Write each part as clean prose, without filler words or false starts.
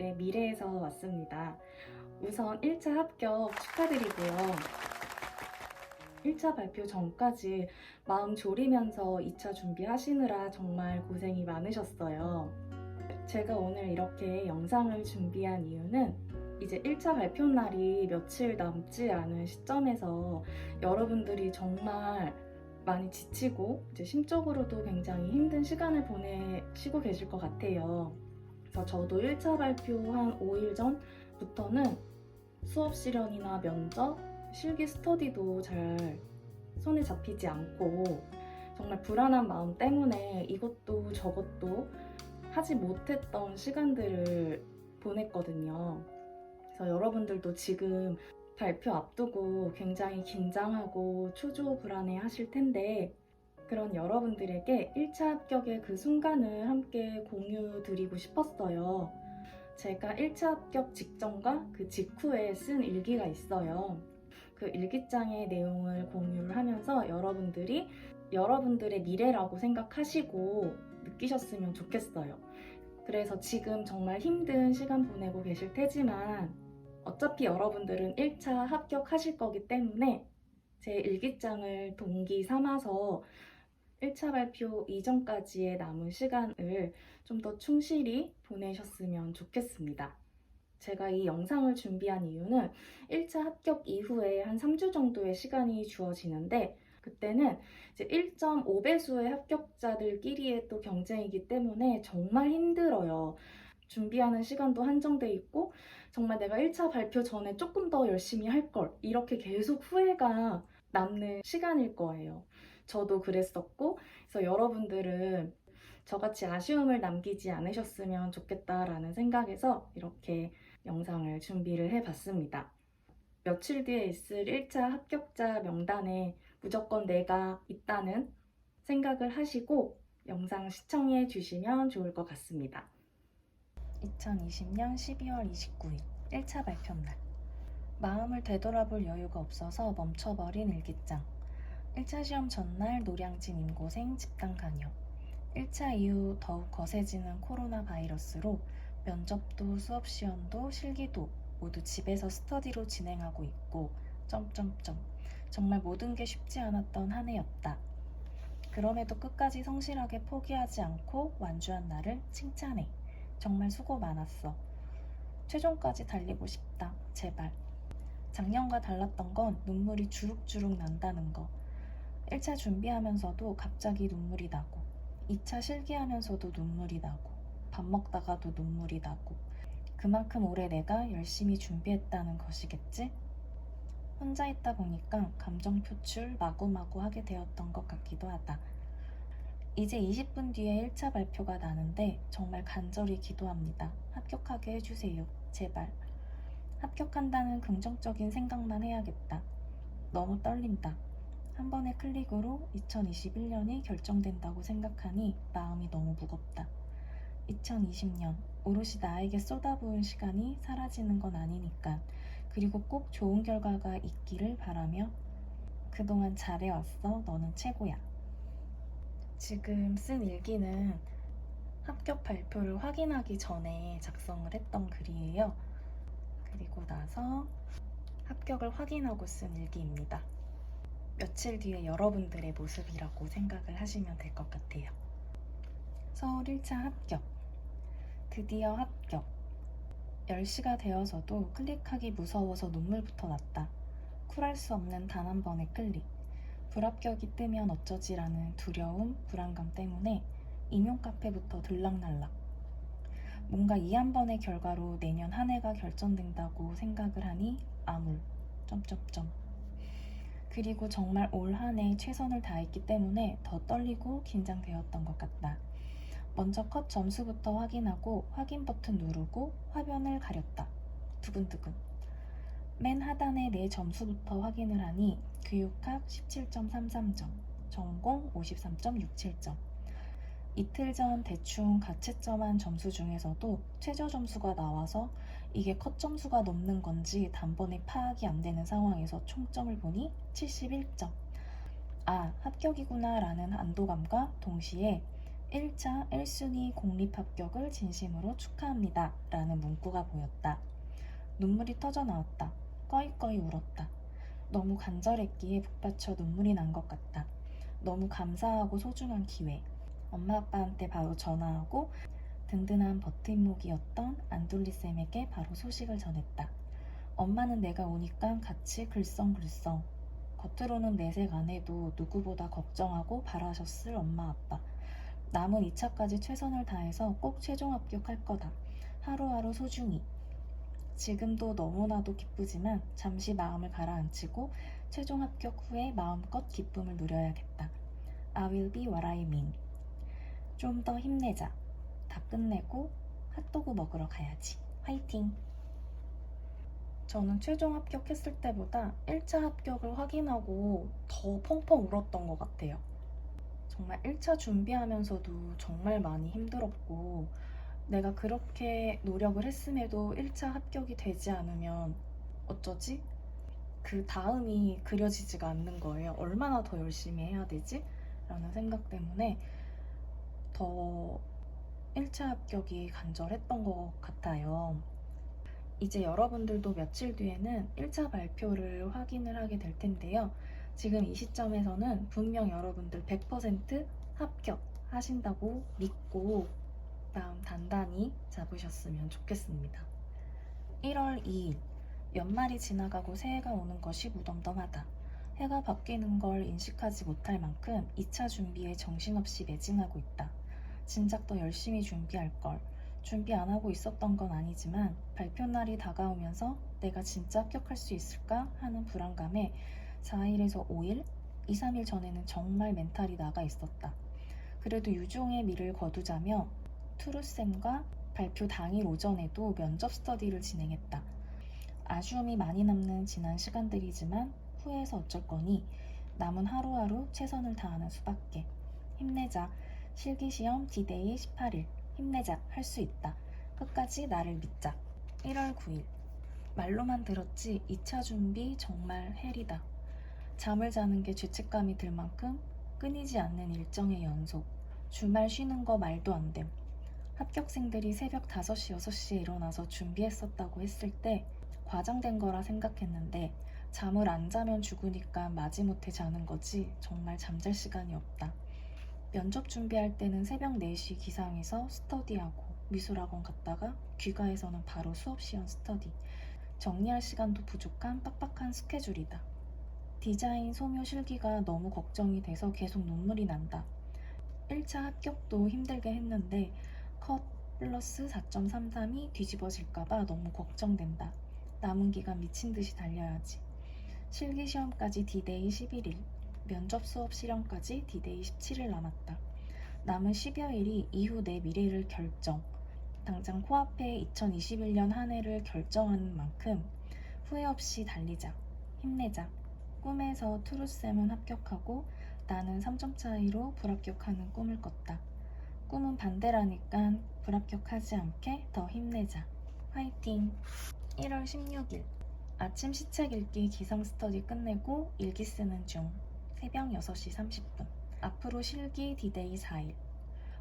여러분들의 미래에서 왔습니다. 우선 1차 합격 축하드리고요. 1차 발표 전까지 마음 졸이면서 2차 준비하시느라 정말 고생이 많으셨어요. 제가 오늘 이렇게 영상을 준비한 이유는 이제 1차 발표 날이 며칠 남지 않은 시점에서 여러분들이 정말 많이 지치고 이제 심적으로도 굉장히 힘든 시간을 보내시고 계실 것 같아요. 그래서 저도 1차 발표 한 5일 전부터는 수업 실현이나 면접, 실기 스터디도 잘 손에 잡히지 않고 정말 불안한 마음 때문에 이것도 저것도 하지 못했던 시간들을 보냈거든요. 그래서 여러분들도 지금 발표 앞두고 굉장히 긴장하고 초조불안해 하실 텐데 그런 여러분들에게 1차 합격의 그 순간을 함께 공유 드리고 싶었어요. 제가 1차 합격 직전과 그 직후에 쓴 일기가 있어요. 그 일기장의 내용을 공유를 하면서 여러분들이 여러분들의 미래라고 생각하시고 느끼셨으면 좋겠어요. 그래서 지금 정말 힘든 시간 보내고 계실 테지만 어차피 여러분들은 1차 합격하실 거기 때문에 제 일기장을 동기 삼아서 1차 발표 이전까지의 남은 시간을 좀 더 충실히 보내셨으면 좋겠습니다. 제가 이 영상을 준비한 이유는 1차 합격 이후에 한 3주 정도의 시간이 주어지는데 그때는 이제 1.5배수의 합격자들끼리의 또 경쟁이기 때문에 정말 힘들어요. 준비하는 시간도 한정돼 있고 정말 내가 1차 발표 전에 조금 더 열심히 할 걸 이렇게 계속 후회가 남는 시간일 거예요. 저도 그랬었고 그래서 여러분들은 저같이 아쉬움을 남기지 않으셨으면 좋겠다라는 생각에서 이렇게 영상을 준비를 해봤습니다. 며칠 뒤에 있을 1차 합격자 명단에 무조건 내가 있다는 생각을 하시고 영상 시청해 주시면 좋을 것 같습니다. 2020년 12월 29일 1차 발표날. 마음을 되돌아볼 여유가 없어서 멈춰버린 일기장. 1차 시험 전날 노량진 임고생 집단 간염. 1차 이후 더욱 거세지는 코로나 바이러스로 면접도 수업 시험도 실기도 모두 집에서 스터디로 진행하고 있고 정말 모든 게 쉽지 않았던 한 해였다. 그럼에도 끝까지 성실하게 포기하지 않고 완주한 나를 칭찬해. 정말 수고 많았어. 최종까지 달리고 싶다. 제발. 작년과 달랐던 건 눈물이 주룩주룩 난다는 거. 1차 준비하면서도 갑자기 눈물이 나고 2차 실기하면서도 눈물이 나고 밥 먹다가도 눈물이 나고 그만큼 올해 내가 열심히 준비했다는 것이겠지? 혼자 있다 보니까 감정 표출 마구마구 하게 되었던 것 같기도 하다. 이제 20분 뒤에 1차 발표가 나는데 정말 간절히 기도합니다. 합격하게 해주세요. 제발. 합격한다는 긍정적인 생각만 해야겠다. 너무 떨린다. 한 번의 클릭으로 2021년이 결정된다고 생각하니 마음이 너무 무겁다. 2020년 오롯이 나에게 쏟아부은 시간이 사라지는 건 아니니까 그리고 꼭 좋은 결과가 있기를 바라며 그동안 잘해왔어. 너는 최고야. 지금 쓴 일기는 합격 발표를 확인하기 전에 작성을 했던 글이에요. 그리고 나서 합격을 확인하고 쓴 일기입니다. 며칠 뒤에 여러분들의 모습이라고 생각을 하시면 될 것 같아요. 서울 1차 합격. 드디어 합격. 10시가 되어서도 클릭하기 무서워서 눈물부터 났다. 쿨할 수 없는 단 한 번의 클릭. 불합격이 뜨면 어쩌지라는 두려움, 불안감 때문에 임용 카페부터 들락날락. 뭔가 이 한 번의 결과로 내년 한 해가 결정된다고 생각을 하니 암울. 그리고 정말 올 한 해 최선을 다했기 때문에 더 떨리고 긴장되었던 것 같다. 먼저 컷 점수부터 확인하고 확인 버튼 누르고 화면을 가렸다. 두근두근. 맨 하단에 내 점수부터 확인을 하니 교육학 17.33점, 전공 53.67점. 이틀 전 대충 가채점한 점수 중에서도 최저 점수가 나와서 이게 컷 점수가 넘는 건지 단번에 파악이 안 되는 상황에서 총점을 보니 71점. 아, 합격이구나 라는 안도감과 동시에 1차 1순위 공립 합격을 진심으로 축하합니다. 라는 문구가 보였다. 눈물이 터져 나왔다. 꺼이꺼이 울었다. 너무 간절했기에 북받쳐 눈물이 난 것 같다. 너무 감사하고 소중한 기회. 엄마 아빠한테 바로 전화하고 든든한 버팀목이었던 안돌리쌤에게 바로 소식을 전했다. 엄마는 내가 오니까 같이 글썽글썽. 겉으로는 내색 안 해도 누구보다 걱정하고 바라셨을 엄마 아빠. 남은 2차까지 최선을 다해서 꼭 최종 합격할 거다. 하루하루 소중히. 지금도 너무나도 기쁘지만 잠시 마음을 가라앉히고 최종 합격 후에 마음껏 기쁨을 누려야겠다. I will be what I mean. 좀 더 힘내자. 다 끝내고 핫도그 먹으러 가야지. 화이팅! 저는 최종 합격했을 때보다 1차 합격을 확인하고 더 펑펑 울었던 것 같아요. 정말 1차 준비하면서도 정말 많이 힘들었고, 내가 그렇게 노력을 했음에도 1차 합격이 되지 않으면 어쩌지? 그 다음이 그려지지가 않는 거예요. 얼마나 더 열심히 해야 되지? 라는 생각 때문에 더 1차 합격이 간절했던 것 같아요. 이제 여러분들도 며칠 뒤에는 1차 발표를 확인을 하게 될 텐데요. 지금 이 시점에서는 분명 여러분들 100% 합격하신다고 믿고 마음 단단히 잡으셨으면 좋겠습니다. 1월 2일, 연말이 지나가고 새해가 오는 것이 무덤덤하다. 해가 바뀌는 걸 인식하지 못할 만큼 2차 준비에 정신없이 매진하고 있다. 진작 더 열심히 준비할 걸. 준비 안 하고 있었던 건 아니지만 발표 날이 다가오면서 내가 진짜 합격할 수 있을까 하는 불안감에 4일에서 5일, 2, 3일 전에는 정말 멘탈이 나가 있었다. 그래도 유종의 미를 거두자며 투루쌤과 발표 당일 오전에도 면접 스터디를 진행했다. 아쉬움이 많이 남는 지난 시간들이지만 후회해서 어쩔 거니 남은 하루하루 최선을 다하는 수밖에. 힘내자. 실기시험 D-Day 18일. 힘내자. 할 수 있다. 끝까지 나를 믿자. 1월 9일. 말로만 들었지 2차 준비 정말 헬이다. 잠을 자는 게 죄책감이 들 만큼 끊이지 않는 일정의 연속. 주말 쉬는 거 말도 안 됨. 합격생들이 새벽 5시, 6시에 일어나서 준비했었다고 했을 때 과장된 거라 생각했는데 잠을 안 자면 죽으니까 마지못해 자는 거지 정말 잠잘 시간이 없다. 면접 준비할 때는 새벽 4시 기상해서 스터디하고 미술학원 갔다가 귀가해서는 바로 수업 시험 스터디. 정리할 시간도 부족한 빡빡한 스케줄이다. 디자인 소묘 실기가 너무 걱정이 돼서 계속 눈물이 난다. 1차 합격도 힘들게 했는데 컷 플러스 4.33이 뒤집어질까봐 너무 걱정된다. 남은 기간 미친 듯이 달려야지. 실기 시험까지 D-Day 11일, 면접 수업 실험까지 D-Day 17일 남았다. 남은 10여일이 이후 내 미래를 결정. 당장 코앞에 2021년 한 해를 결정하는 만큼 후회 없이 달리자. 힘내자. 꿈에서 투루쌤은 합격하고 나는 3점 차이로 불합격하는 꿈을 꿨다. 꿈은 반대라니까 불합격하지 않게 더 힘내자. 화이팅! 1월 16일. 아침 시책 읽기 기상 스터디 끝내고 일기 쓰는 중. 새벽 6시 30분. 앞으로 실기 D-Day 4일.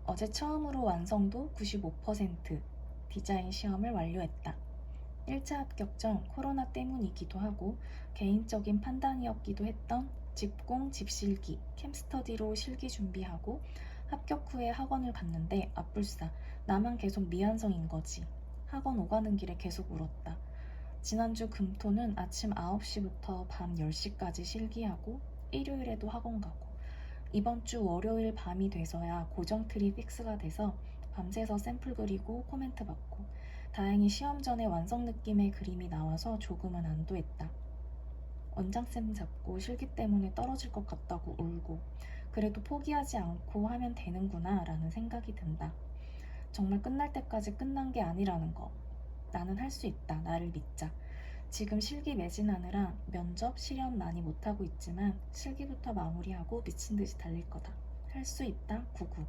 어제 처음으로 완성도 95%. 디자인 시험을 완료했다. 1차 합격 전 코로나 때문이기도 하고 개인적인 판단이었기도 했던 집공, 집실기, 캠스터디로 실기 준비하고 합격 후에 학원을 갔는데 앞불싸 나만 계속 미완성인 거지. 학원 오가는 길에 계속 울었다. 지난주 금토는 아침 9시부터 밤 10시까지 실기하고 일요일에도 학원 가고 이번 주 월요일 밤이 돼서야 고정 틀이 픽스가 돼서 밤새서 샘플 그리고 코멘트 받고 다행히 시험 전에 완성 느낌의 그림이 나와서 조금은 안도했다. 원장쌤 잡고 실기 때문에 떨어질 것 같다고 울고 그래도 포기하지 않고 하면 되는구나 라는 생각이 든다. 정말 끝날 때까지 끝난 게 아니라는 거. 나는 할 수 있다. 나를 믿자. 지금 실기 매진하느라 면접, 실험 많이 못하고 있지만 실기부터 마무리하고 미친 듯이 달릴 거다. 할 수 있다. 99.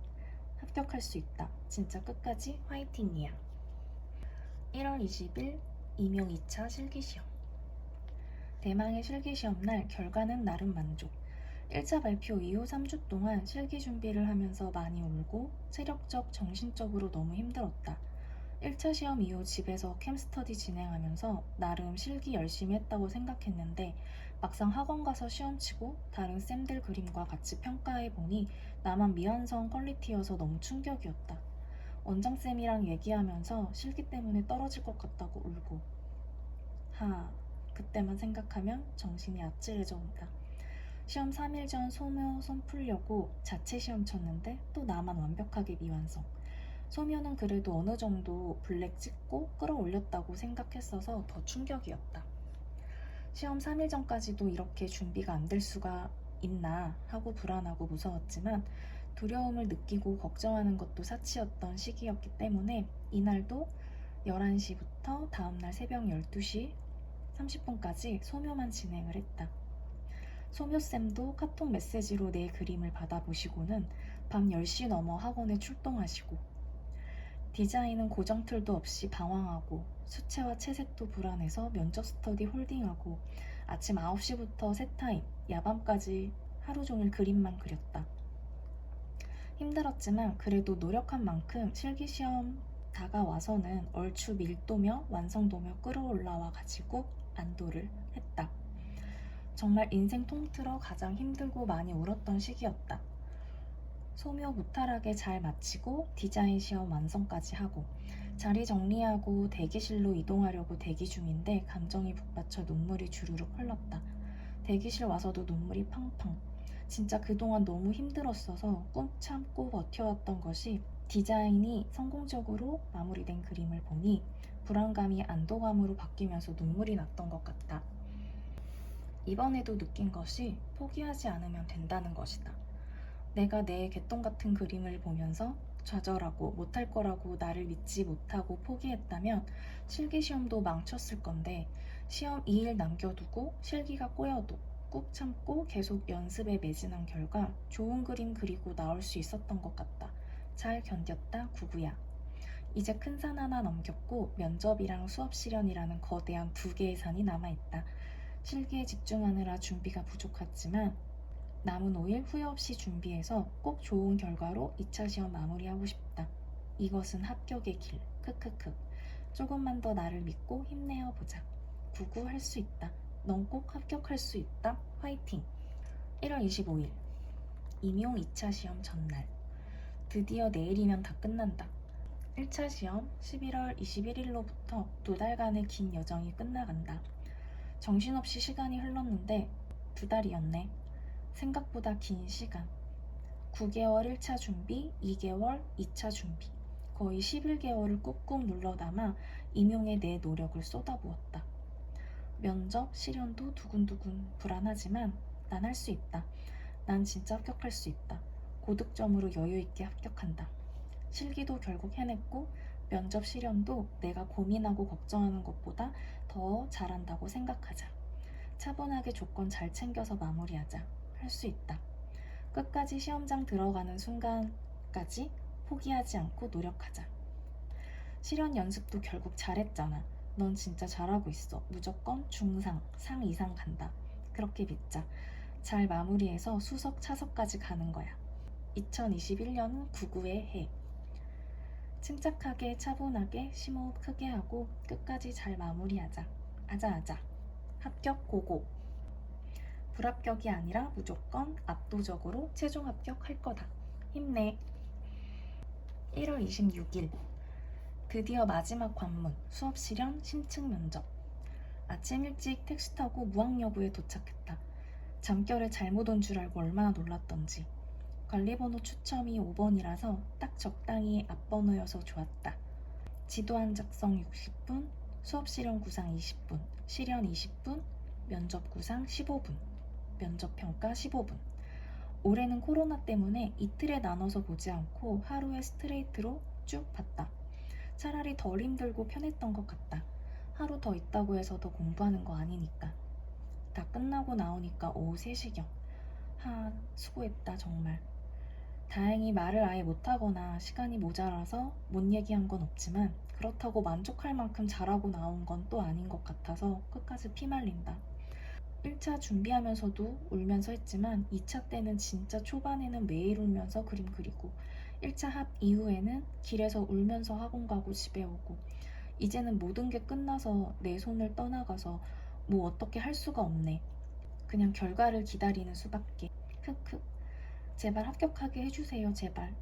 합격할 수 있다. 진짜 끝까지 화이팅이야. 1월 20일 임용 2차 실기시험. 대망의 실기시험 날 결과는 나름 만족. 1차 발표 이후 3주 동안 실기 준비를 하면서 많이 울고 체력적, 정신적으로 너무 힘들었다. 1차 시험 이후 집에서 캠스터디 진행하면서 나름 실기 열심히 했다고 생각했는데 막상 학원 가서 시험 치고 다른 쌤들 그림과 같이 평가해보니 나만 미완성 퀄리티여서 너무 충격이었다. 원장쌤이랑 얘기하면서 실기 때문에 떨어질 것 같다고 울고. 그때만 생각하면 정신이 아찔해져 온다. 시험 3일 전 소묘 손 풀려고 자체 시험 쳤는데 또 나만 완벽하게 미완성. 소묘는 그래도 어느 정도 블랙 찍고 끌어올렸다고 생각했어서 더 충격이었다. 시험 3일 전까지도 이렇게 준비가 안 될 수가 있나 하고 불안하고 무서웠지만 두려움을 느끼고 걱정하는 것도 사치였던 시기였기 때문에 이날도 11시부터 다음날 새벽 12시 30분까지 소묘만 진행을 했다. 소묘쌤도 카톡 메시지로 내 그림을 받아보시고는 밤 10시 넘어 학원에 출동하시고 디자인은 고정 틀도 없이 방황하고 수채화 채색도 불안해서 면접 스터디 홀딩하고 아침 9시부터 새타임, 야밤까지 하루 종일 그림만 그렸다. 힘들었지만 그래도 노력한 만큼 실기시험 다가와서는 얼추 밀도며 완성도며 끌어올라와 가지고 안도를 했다. 정말 인생 통틀어 가장 힘들고 많이 울었던 시기였다. 소묘 무탈하게 잘 마치고 디자인 시험 완성까지 하고 자리 정리하고 대기실로 이동하려고 대기 중인데 감정이 북받쳐 눈물이 주르륵 흘렀다. 대기실 와서도 눈물이 팡팡. 진짜 그동안 너무 힘들었어서 꾹 참고 버텨왔던 것이 디자인이 성공적으로 마무리된 그림을 보니 불안감이 안도감으로 바뀌면서 눈물이 났던 것 같다. 이번에도 느낀 것이 포기하지 않으면 된다는 것이다. 내가 내 개똥 같은 그림을 보면서 좌절하고 못할 거라고 나를 믿지 못하고 포기했다면 실기시험도 망쳤을 건데 시험 2일 남겨두고 실기가 꼬여도 꾹 참고 계속 연습에 매진한 결과 좋은 그림 그리고 나올 수 있었던 것 같다. 잘 견뎠다 구구야. 이제 큰 산 하나 넘겼고 면접이랑 수업 실현이라는 거대한 두 개의 산이 남아있다. 실기에 집중하느라 준비가 부족했지만 남은 5일 후회 없이 준비해서 꼭 좋은 결과로 2차 시험 마무리하고 싶다. 이것은 합격의 길. 크크크. 조금만 더 나를 믿고 힘내어 보자. 구구 할 수 있다. 넌 꼭 합격할 수 있다. 화이팅! 1월 25일 임용 2차 시험 전날. 드디어 내일이면 다 끝난다. 1차 시험 11월 21일로부터 2달간의 긴 여정이 끝나간다. 정신없이 시간이 흘렀는데 2달이었네. 생각보다 긴 시간. 9개월 1차 준비, 2개월 2차 준비. 거의 11개월을 꾹꾹 눌러 담아 임용에 내 노력을 쏟아부었다. 면접, 실현도 두근두근 불안하지만 난 할 수 있다. 난 진짜 합격할 수 있다. 고득점으로 여유있게 합격한다. 실기도 결국 해냈고 면접 실현도 내가 고민하고 걱정하는 것보다 더 잘한다고 생각하자. 차분하게 조건 잘 챙겨서 마무리하자. 할 수 있다. 끝까지 시험장 들어가는 순간까지 포기하지 않고 노력하자. 실현 연습도 결국 잘했잖아. 넌 진짜 잘하고 있어. 무조건 중상, 상 이상 간다. 그렇게 믿자. 잘 마무리해서 수석, 차석까지 가는 거야. 2021년은 99의 해. 침착하게, 차분하게, 심호흡 크게 하고 끝까지 잘 마무리하자. 아자아자. 합격 고고. 불합격이 아니라 무조건 압도적으로 최종 합격할 거다. 힘내. 1월 26일 드디어 마지막 관문 수업 실현 심층 면접. 아침 일찍 택시 타고 무학여고에 도착했다. 잠결에 잘못 온 줄 알고 얼마나 놀랐던지. 관리번호 추첨이 5번이라서 딱 적당히 앞번호여서 좋았다. 지도안 작성 60분, 수업 실현 구상 20분, 실현 20분, 면접 구상 15분, 면접 평가 15분. 올해는 코로나 때문에 이틀에 나눠서 보지 않고 하루에 스트레이트로 쭉 봤다. 차라리 덜 힘들고 편했던 것 같다. 하루 더 있다고 해서 더 공부하는 거 아니니까. 다 끝나고 나오니까 오후 3시경. 수고했다 정말. 다행히 말을 아예 못하거나 시간이 모자라서 못 얘기한 건 없지만 그렇다고 만족할 만큼 잘하고 나온 건 또 아닌 것 같아서 끝까지 피말린다. 1차 준비하면서도 울면서 했지만 2차 때는 진짜 초반에는 매일 울면서 그림 그리고 1차 합 이후에는 길에서 울면서 학원 가고 집에 오고 이제는 모든 게 끝나서 내 손을 떠나가서 뭐 어떻게 할 수가 없네. 그냥 결과를 기다리는 수밖에. 크크. 제발 합격하게 해주세요, 제발.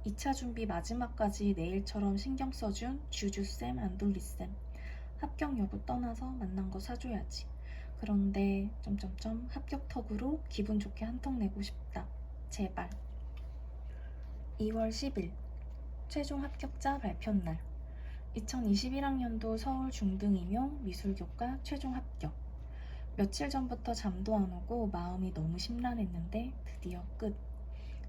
2차 준비 마지막까지 내일처럼 신경 써준 주주쌤, 안돌리쌤. 합격 여부 떠나서 만난 거 사줘야지. 그런데 합격턱으로 기분 좋게 한턱 내고 싶다. 제발. 2월 10일 최종 합격자 발표 날. 2021학년도 서울 중등임용 미술교과 최종 합격. 며칠 전부터 잠도 안 오고 마음이 너무 심란했는데 드디어 끝.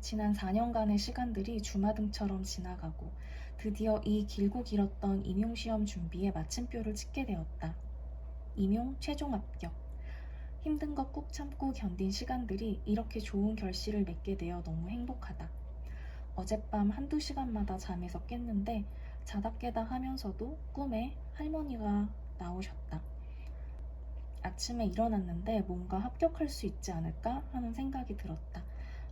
지난 4년간의 시간들이 주마등처럼 지나가고 드디어 이 길고 길었던 임용시험 준비에 마침표를 찍게 되었다. 임용 최종 합격. 힘든 거 꾹 참고 견딘 시간들이 이렇게 좋은 결실을 맺게 되어 너무 행복하다. 어젯밤 한두 시간마다 잠에서 깼는데 자다 깨다 하면서도 꿈에 할머니가 나오셨다. 아침에 일어났는데 뭔가 합격할 수 있지 않을까 하는 생각이 들었다.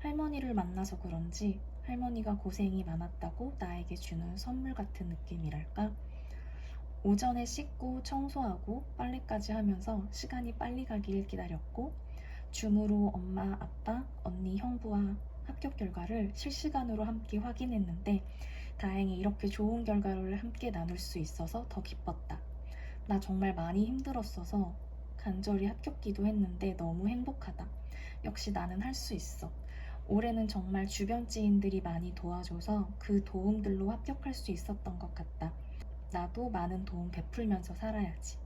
할머니를 만나서 그런지 할머니가 고생이 많았다고 나에게 주는 선물 같은 느낌이랄까? 오전에 씻고 청소하고 빨래까지 하면서 시간이 빨리 가길 기다렸고 줌으로 엄마, 아빠, 언니, 형부와 합격 결과를 실시간으로 함께 확인했는데 다행히 이렇게 좋은 결과를 함께 나눌 수 있어서 더 기뻤다. 나 정말 많이 힘들었어서 간절히 합격기도 했는데 너무 행복하다. 역시 나는 할 수 있어. 올해는 정말 주변 지인들이 많이 도와줘서 그 도움들로 합격할 수 있었던 것 같다. 나도 많은 도움 베풀면서 살아야지.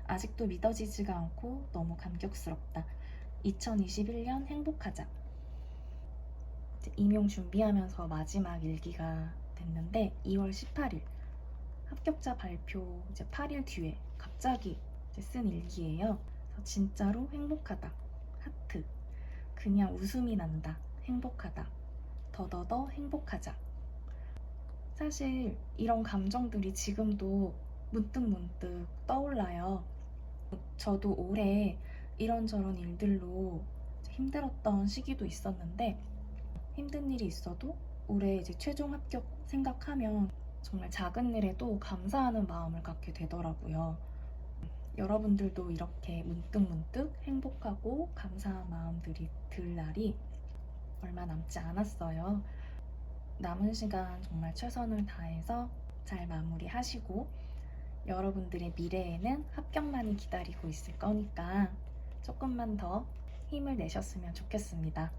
아직도 믿어지지가 않고 너무 감격스럽다. 2021년 행복하자. 임용 준비하면서 마지막 일기가 됐는데 2월 18일 합격자 발표 이제 8일 뒤에 갑자기 쓴 일기예요. 진짜로 행복하다. 하트. 그냥 웃음이 난다. 행복하다. 더더더 행복하자. 사실 이런 감정들이 지금도 문득문득 떠올라요. 저도 올해 이런저런 일들로 힘들었던 시기도 있었는데 힘든 일이 있어도 올해 이제 최종 합격 생각하면 정말 작은 일에도 감사하는 마음을 갖게 되더라고요. 여러분들도 이렇게 문득문득 행복하고 감사한 마음들이 들 날이 얼마 남지 않았어요. 남은 시간 정말 최선을 다해서 잘 마무리하시고 여러분들의 미래에는 합격만이 기다리고 있을 거니까 조금만 더 힘을 내셨으면 좋겠습니다.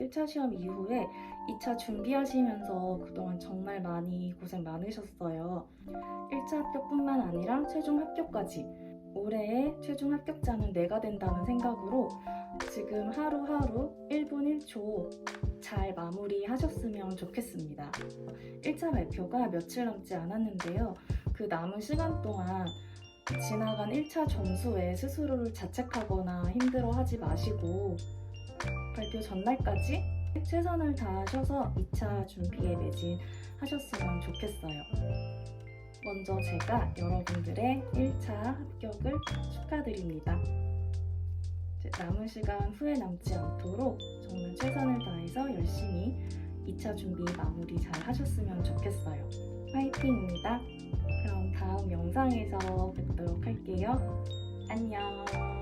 1차 시험 이후에 2차 준비하시면서 그동안 정말 많이 고생 많으셨어요. 1차 합격뿐만 아니라 최종 합격까지. 올해의 최종 합격자는 내가 된다는 생각으로 지금 하루하루 1분 1초 잘 마무리하셨으면 좋겠습니다. 1차 발표가 며칠 남지 않았는데요. 그 남은 시간 동안 지나간 1차 점수에 스스로를 자책하거나 힘들어하지 마시고 발표 전날까지 최선을 다하셔서 2차 준비에 매진하셨으면 좋겠어요. 먼저 제가 여러분들의 1차 합격을 축하드립니다. 남은 시간 후회 남지 않도록 정말 최선을 다해서 열심히 2차 준비 마무리 잘 하셨으면 좋겠어요. 화이팅입니다. 그럼 다음 영상에서 뵙도록 할게요. 안녕.